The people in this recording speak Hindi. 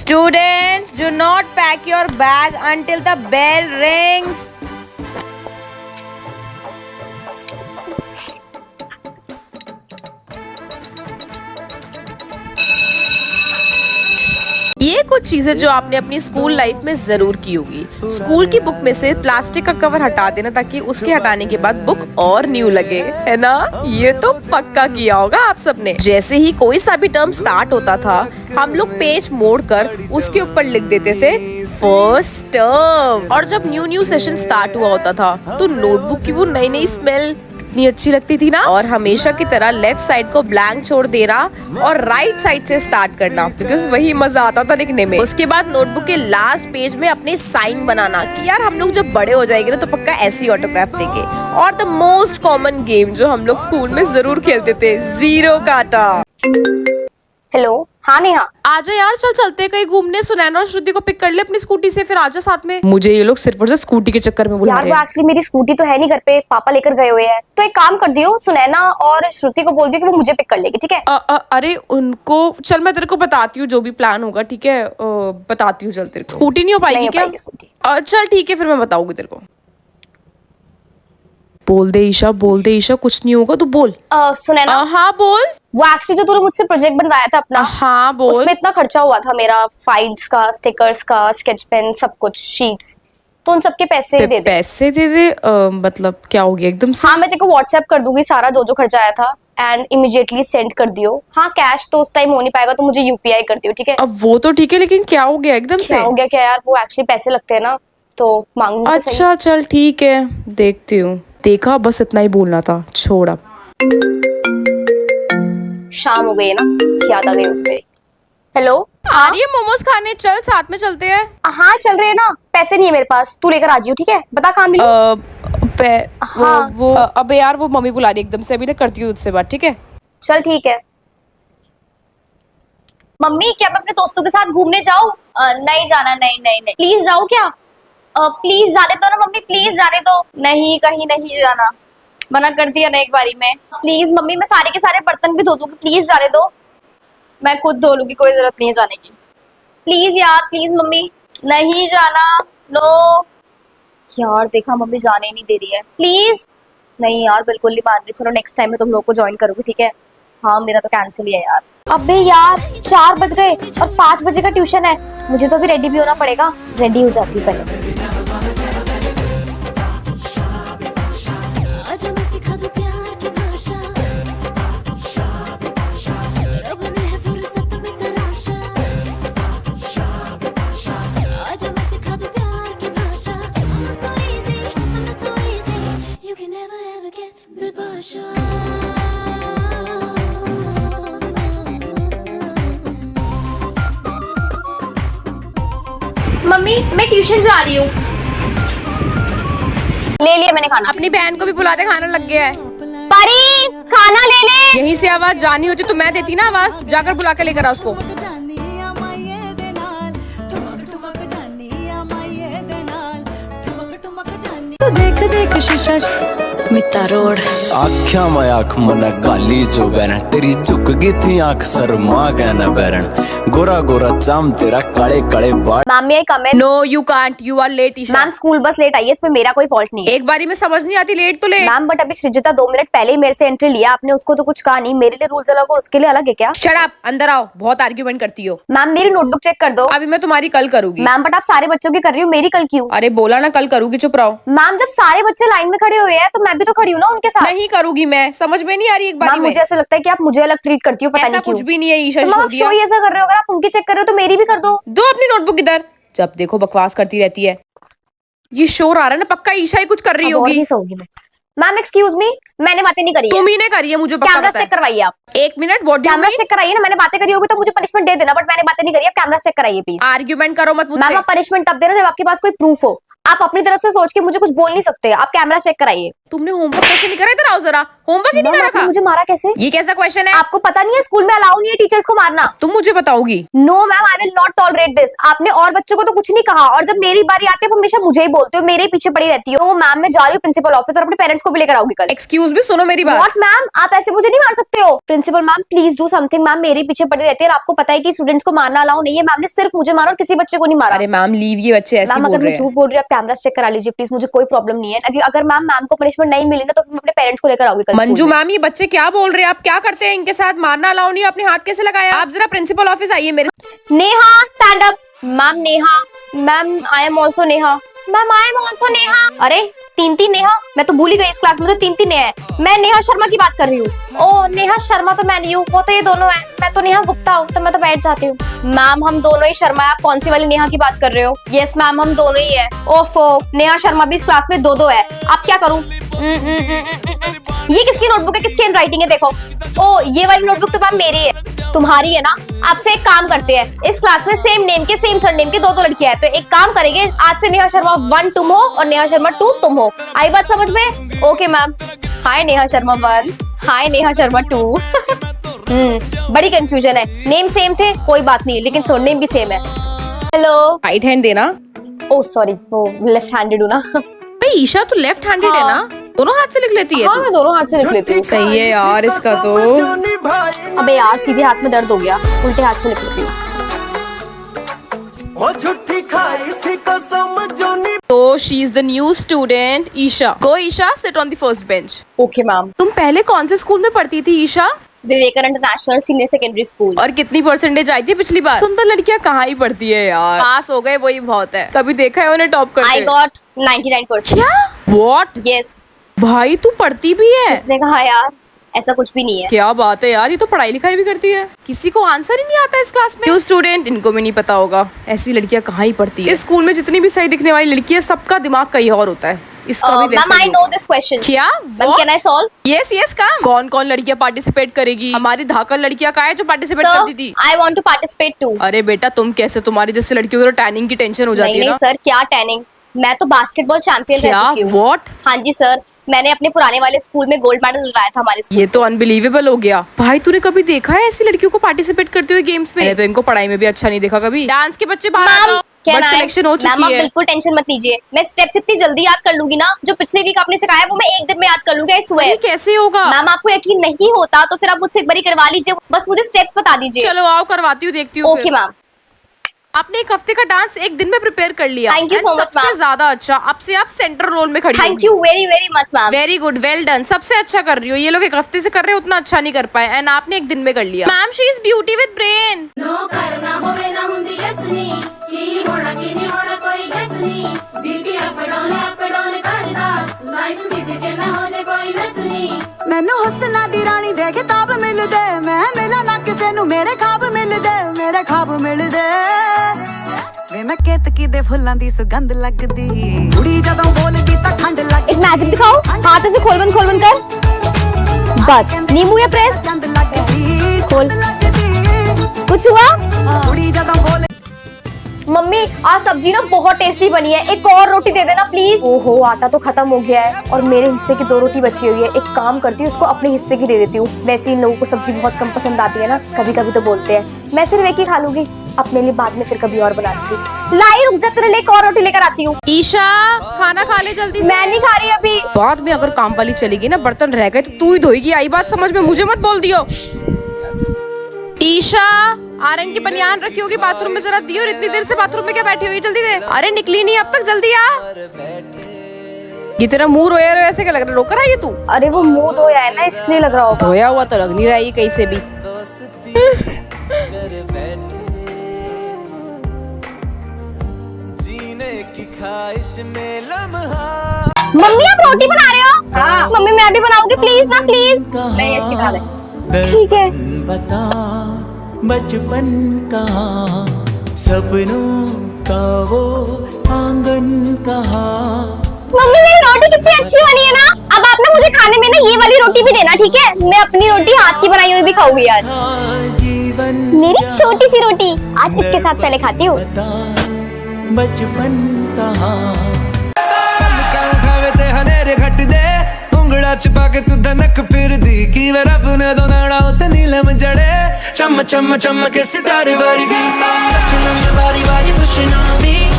Students, do not pack your bag until the bell rings. ये कुछ चीजें जो आपने अपनी स्कूल लाइफ में जरूर की होगी। स्कूल की बुक में से प्लास्टिक का कवर हटा देना ताकि उसके हटाने के बाद बुक और न्यू लगे, है ना? ये तो पक्का किया होगा आप सबने। जैसे ही कोई सा भी टर्म स्टार्ट होता था, हम लोग पेज मोड़कर उसके ऊपर लिख देते थे फर्स्ट टर्म। और जब न्यू सेशन स्टार्ट हुआ होता था तो नोटबुक की वो नई स्मेल इतनी अच्छी लगती थी ना। और हमेशा की तरह लेफ्ट साइड को ब्लैंक छोड़ देना और राइट साइड से स्टार्ट करना, बिकॉज वही मजा आता था लिखने में। उसके बाद नोटबुक के लास्ट पेज में अपने साइन बनाना कि यार हम लोग जब बड़े हो जाएंगे ना तो पक्का ऐसी ऑटोग्राफ देंगे। और द मोस्ट कॉमन गेम जो हम लोग स्कूल में जरूर खेलते थे, जीरो काटा। हेलो, हाँ नेहा, आजा यार, चल चलते हैं कहीं घूमने। सुनैना और श्रुति को पिक कर ले अपनी स्कूटी से, फिर आजा साथ में। मुझे ये लोग सिर्फ और सिर्फ स्कूटी के चक्कर में बुला रहे हैं। यार वो एक्चुअली मेरी स्कूटी तो है नहीं घर पे, पापा लेकर गए हुए हैं। तो एक काम कर दियो, सुनैना और श्रुति को बोल दियो कि वो मुझे पिक कर लेगी, ठीक है? अरे उनको चल, मैं तेरे को बताती हूँ जो भी प्लान होगा, ठीक है? बताती हूँ, चल तेरे को। स्कूटी नहीं हो पाएगी क्या? चल ठीक है, फिर मैं बताऊंगी तेरे को। बोल दे ईशा, कुछ नहीं होगा, तू बोल। सुनैना, हाँ बोल। वो एक्चुअली जो तूने मुझसे प्रोजेक्ट बनवाया था अपना, हाँ बोल। उसमें इतना खर्चा हुआ था मेरा, फाइल्स का, स्टिकर्स का, स्केच पेन, सब कुछ, शीट्स, तो उन सबके पैसे दे दे। पैसे दे दे? मतलब क्या हो गया एकदम से? हाँ, मैं तेरे को व्हाट्सएप कर दूंगी सारा जो जो खर्चा आया था, एंड इमीडिएटली सेंड कर दियो। हाँ, कैश तो उस टाइम हो नहीं पाएगा तो मुझे यूपीआई कर दियो, ठीक है? अब वो तो ठीक है, लेकिन क्या हो गया एकदम से? क्या हो गया क्या यार, वो एक्चुअली पैसे लगते हैं ना, तो मांगू तो सही। अच्छा चल ठीक है, देखती हूँ। देखा, बस इतना ही बोलना था, छोड़ अब। शाम हो गई है ना, याद आ गई मेरी। हेलो, आ रही है मोमोज खाने, चल साथ में चलते हैं। हाँ चल रहे हैं ना, पैसे नहीं है मेरे पास, तू लेकर आ जियो, ठीक है? बता कहाँ मिलूं? हाँ। वो अबे यार, वो मम्मी बुला रही है एकदम से, अभी ना करती हूँ उससे बात, ठीक है? चल ठीक है। मम्मी, क्या मैं अपने दोस्तों के साथ घूमने जाऊं? नहीं जाना, नहीं, प्लीज जाओ क्या? प्लीज जाने दो ना मम्मी, प्लीज जाने दो। नहीं, कहीं नहीं जाना, मना कर दिया ना एक बारी में। प्लीज मम्मी, मैं सारे के सारे बर्तन भी धो दूंगी, प्लीज जाने दो। मैं खुद धो लूंगी, कोई जरूरत नहीं है जाने की। प्लीज यार, प्लीज मम्मी, नहीं जाना। नो यार, देखा मम्मी जाने ही नहीं दे रही है। प्लीज नहीं यार, बिल्कुल नहीं मान रही। चलो नेक्स्ट टाइम में तुम लोग को ज्वाइन करूंगी, ठीक है? हाँ, मेरा तो कैंसिल ही है यार। अबे यार, 4 बज गए और 5 बजे का ट्यूशन है, मुझे तो अभी रेडी भी होना पड़ेगा। रेडी हो जाती हूँ पहले। मम्मी, मैं ट्यूशन जा रही हूँ। ले लिया मैंने खाना। अपनी बहन को भी बुला दे, खाना लग गया है। परी, खाना ले ले। यहीं से आवाज जानी होती तो मैं देती ना आवाज, जाकर बुला के लेकर आ उसको। देख शीशा मिता रोड आख्या मैं आख मन गाली जो बैरन तेरी झुक गई थी आंख शर्मा कहना बैरन गोरा गोरा चाम तेरा काले काले बाल। मैम, ये comment. No you can't, you are late Isha. Ma'am, school bus late आई है, इसमें मेरा कोई फॉल्ट नहीं है। एक बारी में समझ नहीं आती, लेट तो लेट। मैम, बट अभी सृजिता 2 मिनट पहले ही मेरे से एंट्री लिया, आपने उसको तो कुछ कहा नहीं। मेरे लिए रूल्स अलग और उसके लिए अलग है क्या? शट अप, अंदर आओ, बहुत आर्ग्यूमेंट करती हो। मैम, मेरी नोटबुक चेक कर दो। अभी मैं तुम्हारी कल करूंगी। मैम, बट आप सारे बच्चों की कर रही हो, मेरी कल क्यों? अरे बोला ना कल करूंगी, चुप रहो। मैम, जब सारे बच्चे लाइन में खड़े हुए हैं तो मैं भी तो खड़ी हूँ ना उनके साथ। नहीं करूंगी मैं, समझ में नहीं आ रही एक बारी में। मुझे ऐसा लगता है कि आप मुझे अलग ट्रीट करती हो, पता नहीं क्यों। कुछ भी नहीं है ईशा। तो आप शो ऐसा कर रहे हो, अगर आप उनकी चेक कर रहे हो तो मेरी भी कर दो। दो अपनी नोटबुक इधर, जब देखो बकवास करती रहती है। ये शोर आ रहा है ना, पक्का ईशा ही कुछ कर रही होगी। मैम एक्सक्यूज मी, मैंने बातें नहीं करी है। तुम ही ने करी है, मुझे पक्का कैमरा पता है। चेक करवाइए आप। एक minute, what do you camera mean? Check कराइए ना, मैंने बातें करी होगी तो मुझे पनिशमेंट दे देना, बट मैंने बातें नहीं करी। आप कैमरा चेक कराइए प्लीज। आर्ग्यूमेंट करो मत मुझसे। मैम, आप पनिशमेंट तब देना जब आपके पास कोई प्रूफ हो। आप अपनी तरफ से सोच के मुझे कुछ बोल नहीं सकते। आप कैमरा चेक कराइए। तुमने होमवर्क कैसे नहीं करा? इधर आओ जरा, होमवर्क ही नहीं मैम, करा आपने था। मुझे मारा कैसे? ये कैसा क्वेश्चन है? आपको पता नहीं है स्कूल में अलाउ नहीं है टीचर्स को मारना? तुम मुझे बताओगी? No ma'am, I will not tolerate this. आपने और बच्चों को तो कुछ नहीं कहा, और जब मेरी बारी आती है तो हमेशा मुझे ही बोलते हो, मेरे ही पीछे पड़ी रहती हो। मैम, मैं जा रही हूँ प्रिंसिपल ऑफिस, और अपने पेरेंट्स को भी लेकर आऊंगी कल। एक्सक्यूज भी, सुनो मेरी बात। व्हाट मैम, आप ऐसे मुझे नहीं मार सकते हो। Principal ma'am, please do something. Ma'am मेरे पीछे पड़ी रहती है, और आपको पता है कि स्टूडेंट्स को मारना अलाउ नहीं है। मैम ने सिर्फ मुझे मारा और किसी बच्चे को नहीं मारा। अरे मैम लीव, ये बच्चे ऐसे मैम बोल अगर रहे मैं हैं। झूठ बोल रही हूँ, आप कैमरा चेक करा लीजिए प्लीज, मुझे कोई प्रॉब्लम नहीं है। अगर मैम को पनिशमेंट नहीं मिली ना, तो फिर मैं अपने पेरेंट्स को लेकर आऊंगी कल मंजू स्कूल में। मैम, ये बच्चे क्या बोल रहे हैं? आप क्या करते हैं इनके साथ? मारना अलाउ नहीं है, आपने हाथ कैसे लगाया? आप जरा प्रिंसिपल ऑफिस आइए मेरे। Neha stand up. Ma'am Neha, ma'am I am also Neha, ma'am I am also Neha. अरे तीन नेहा, मैं तो भूल ही गई, इस क्लास में तो तीन नेहा है। मैं नेहा शर्मा की बात कर रही हूँ। ओ नेहा शर्मा तो मैं नहीं हूँ, वो तो ये दोनों है। मैं तो नेहा गुप्ता हूँ, तो मैं तो बैठ जाती हूँ। मैम हम दोनों ही शर्मा है, आप कौन सी वाली नेहा की बात कर रहे हो? यस मैम, हम दोनों ही है। ओफो, नेहा शर्मा भी इस क्लास में दो है। आप क्या करूँ? ये किसकी नोटबुक है, किसकी हैंडराइटिंग है? देखो, ओ ये वाली नोटबुक तो मैम मेरी है, तुम्हारी है ना? आपसे एक काम करते हैं, इस क्लास में सेम नेम के सेम सरनेम की दो लड़कियां हैं, तो एक काम करेंगे, आज से नेहा शर्मा 1 तुम हो और नेहा शर्मा 2 तुम हो। आई बात समझ में? Okay ma'am. Hi Neha Sharma 1, hi Neha Sharma 2। बड़ी कंफ्यूजन है, नेम सेम थे कोई बात नहीं, लेकिन सरनेम भी सेम है। हेलो। राइट हैंड देना। ओ सॉरी, वो लेफ्ट हैंडेड हूँ ना। भाई ईशा, तू लेफ्ट हैंडेड है हाँ। ना? दोनों हाथ से लिख लेती है हाँ तू? मैं दोनों हाथ से लिख लेती हूँ। सही है यार इसका तो। अबे यार, सीधे हाथ में दर्द हो गया, उल्टे हाथ से लिख लेती हूँ। तो she is the new student Isha. Go Isha, sit on the first bench. Okay ma'am. तुम पहले कौन से स्कूल में पढ़ती थी Isha? Vivekananda national senior secondary school. और कितनी परसेंटेज आई थी पिछली बार? सुंदर लड़कियां कहाँ ही पढ़ती है यार, पास हो गए वही बहुत है। कभी देखा है उन्हें टॉप करते? I got 99%। क्या? व्हाट? यस। भाई तू पढ़ती भी है? उसने कहा यार, ऐसा कुछ भी नहीं है। क्या बात है यार, ये तो पढ़ाई लिखाई भी करती है। किसी को आंसर ही नहीं आता इस क्लास में। न्यू स्टूडेंट, इनको भी नहीं पता होगा ऐसी लड़कियां कहाँ ही पढ़ती है। इस स्कूल में जितनी भी सही दिखने वाली लड़की है, सबका दिमाग कहीं और होता है। इसका भी मैम वैसा आई ही नो होगा। This question. क्या? Can I solve? Yes yes, काम। कौन कौन लड़कियां पार्टिसिपेट करेगी? हमारी धाकल लड़कियां कहाँ है जो पार्टिसिपेट करती थी? I want to participate too. अरे बेटा तुम कैसे, तुम्हारी जैसे लड़कियों को तो टैनिंग की टेंशन हो जाती नहीं है नहीं ना। सर, क्या टैनिंग, मैं तो बास्केटबॉल चैंपियन रह क्या? चुकी हूँ। व्हाट? हाँ जी सर, मैंने अपने पुराने वाले स्कूल में गोल्ड मेडल दिलवाया था हमारे स्कूल। ये तो अनबिलीवेबल हो गया। भाई तूने कभी देखा है ऐसी लड़कियों को पार्टिसिपेट करते हुए गेम्स में? मैंने तो इनको पढ़ाई में भी अच्छा नहीं देखा कभी। डांस के बच्चे बाहर आ जाओ, बट सिलेक्शन हो चुकी है। बिल्कुल टेंशन मत लीजिए, मैं स्टेप्स इतनी जल्दी याद कर लूंगी ना, जो पिछले वीक आपने सिखाया वो मैं एक दिन में याद कर लूंगी। I swear. ये कैसे होगा? मैम आपको यकीन नहीं होता तो फिर आप मुझसे एक बारी करवा लीजिए, बस मुझे स्टेप्स बता दीजिए। चलो आओ करवाती हूँ, देखती हूँ। Okay ma'am. आपने एक हफ्ते का डांस एक दिन में प्रिपेयर कर लिया। Thank you And so much, सबसे ma'am. ज्यादा अच्छा, अब से आप सेंटर रोल में खड़ी thank you very very much ma'am. Very good, well done, सबसे अच्छा कर रही हो। ये लोग एक हफ्ते से कर रहे हो, उतना अच्छा नहीं कर पाए, एंड आपने एक दिन में कर लिया। Ma'am she is beauty with brain. No करना होवे ना हुंदी यसनी की होना की नहीं होना कोई गसनी बीपी अप डाउन करदा लाइफ सीधी च ना हो जाए कोई नसनी मैनू हुस्ना दी रानी दे किताब मिल दे, मैं मिला ना किसे नू मेरे ख्वाब मिल दे, मेरे ख्वाब मिल दे। वे मैं केतकी दे फुल्लां दी सुगंध लगदी, कुड़ी जदों बोलदी तां ठंड लगदी। एक मैजिक दिखाओ, हाथ से खोल बंद कर, बस नींबू या प्रेस ठंड लगदी, खोल। लगदी, कुछ हुआ? कुड़ी जदों बोल। मम्मी आज सब्जी ना बहुत टेस्टी बनी है, एक और रोटी दे देना प्लीज। ओहो आटा तो खत्म हो गया है और मेरे हिस्से की 2 रोटी बची हुई है। एक काम करती हूँ, उसको अपने हिस्से की दे देती हूँ। वैसे इन लोगों को सब्जी बहुत कम पसंद आती है ना, कभी कभी तो बोलते हैं। मैं सिर्फ एक ही खा लूंगी, अपने लिए बाद में फिर कभी और बना लूंगी। लाई रुक जा, तेरे लिए एक और रोटी लेकर आती हूँ। ईशा खाना खा ले जल्दी से। मैं नहीं खा रही अभी। बाद में अगर काम वाली चलेगी ना, बर्तन रह गए तो तू ही धोएगी। आई बात समझ में? मुझे मत बोल दियो। ईशा आर्यन की बनियान रखी होगी बाथरूम में, जरा दियो। और इतनी देर से बाथरूम में क्या बैठी हुई? जल्दी दे। अरे निकली नहीं अब तक, जल्दी आ। ये तेरा मुंह रोया रोया ऐसे क्या लग रहा है? रोकर आई है तू? अरे वो मुंह धोया है ना, इसलिए लग रहा होगा। धोया हुआ तो लग नहीं रहा है कहीं से भी। मम्मी आप रोटी बना रहे हो? हाँ। मम्मी मैं भी बनाऊंगी प्लीज ना, प्लीज। नहीं इसकी डाल ठीक है। बता बचपन कहाँ, सपनों का वो आंगन कहाँ। मम्मी मेरी रोटी कितनी अच्छी बनी है ना। अब आप ना मुझे खाने में ना ये वाली रोटी भी देना, ठीक है? मैं अपनी रोटी हाथ की बनाई हुई भी खाऊंगी आज। जीवन मेरी छोटी सी रोटी आज इसके साथ पहले खाती हूँ। बता बचपन कहाँ। उठावे ते हनेरे घट दे वे रब ने दो नैना उते नीलम जड़े चम चम चम के सितारे वर्गी बारी बारी pushing on me